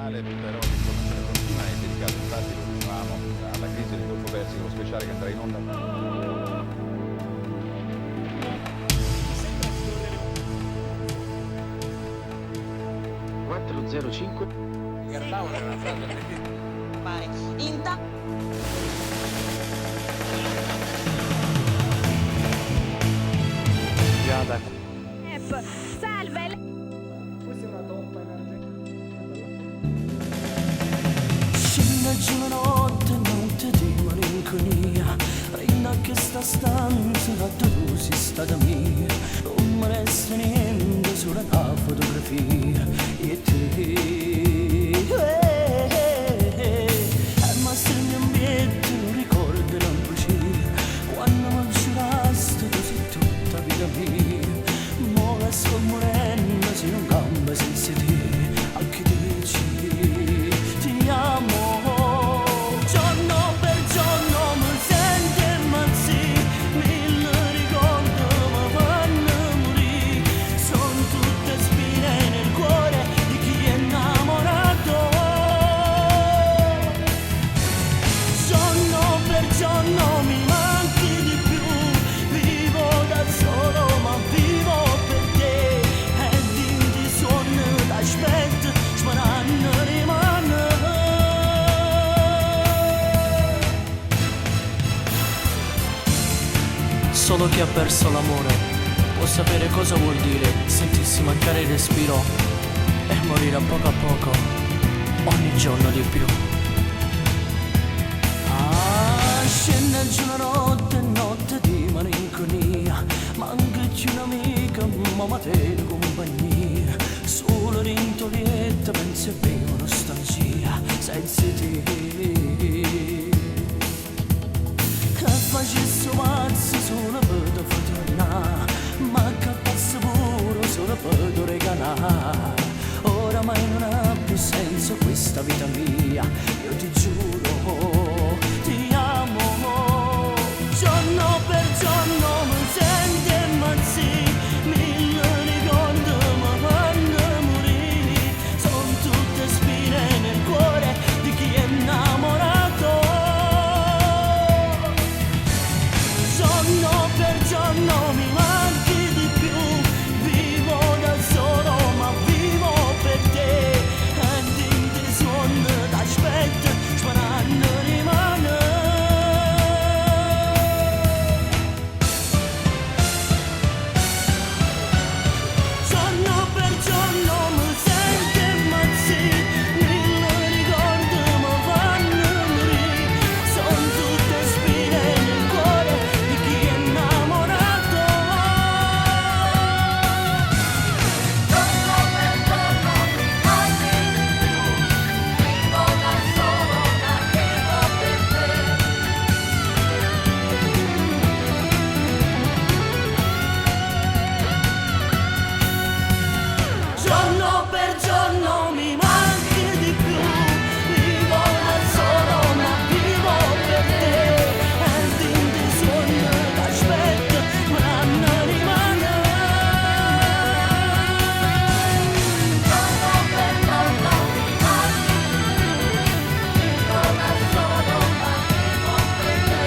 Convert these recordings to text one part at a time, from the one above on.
male, però l'informazione continua è delicata. Infatti lo dicevamo alla crisi del Golfo Persico, lo speciale che andrà in onda. 405 Garbaula era una frase fare. Giada. Salve! questa è una toppa Scende giù la notte, notte di malinconia, in questa stanza la tu si stata mia, non mi resta niente, solo una fotografia e ma se il mio ambiente non ricorda la bugia, quando mi giuraste tu sei tutta vita mia, mo la sto morendo se non cambia senza te, anche te dici ti amo, giorno per giorno mi sento impazzire, mille ricordi mi fanno morire, sono tutte spine nel cuore di chi è innamorato, giorno per giorno mi manchi di più, vivo da solo ma vivo per te, e di suono t'aspetto, sperando rimane. Solo chi ha perso l'amore può sapere cosa vuol dire sentirsi mancare il respiro e morire a poco, ogni giorno di più. Scende giù la notte, notte di malinconia, manca più un'amica, ma te la compagnia, solo rintolietta, penso e vivo nostalgia, senza te. Che facessi pazzo solo per te tornare, ma che passa pure solo per te regalare. Oramai non ha più senso questa vita mia, io ti giuro, ti amo. Giorno per giorno mi sento impazzire, mille ricordi mi fanno morire, sono tutte spine nel cuore di chi è innamorato. Giorno per giorno mi manchi di più, vivo da solo ma vivo per te, e di suono t'aspetto, sperando rimane. Giorno per giorno mi sento impazzire, mille ricordi mi fanno morire, sono tutte spine nel cuore di chi è innamorato. Giorno per giorno mi manchi di più, vivo da solo ma vivo per te. Giorno per giorno mi manchi di più, vivo da solo ma vivo per te, e di sogno t'aspetto, ma non rimane. Giorno per giorno mi manchi di più, vivo da solo ma vivo per te.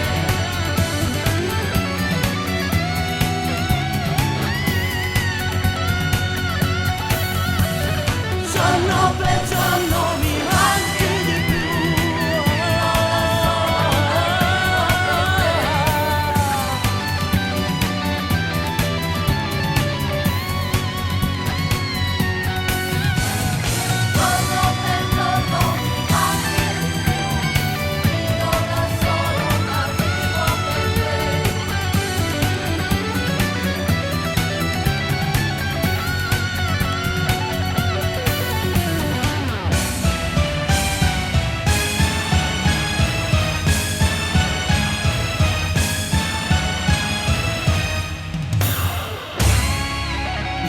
Giorno per giorno mi manchi di più. Giorno per giorno mi manchi di più, vivo da solo ma vivo per te.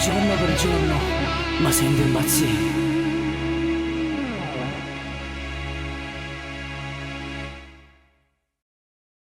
Giorno per giorno mi sento impazzire,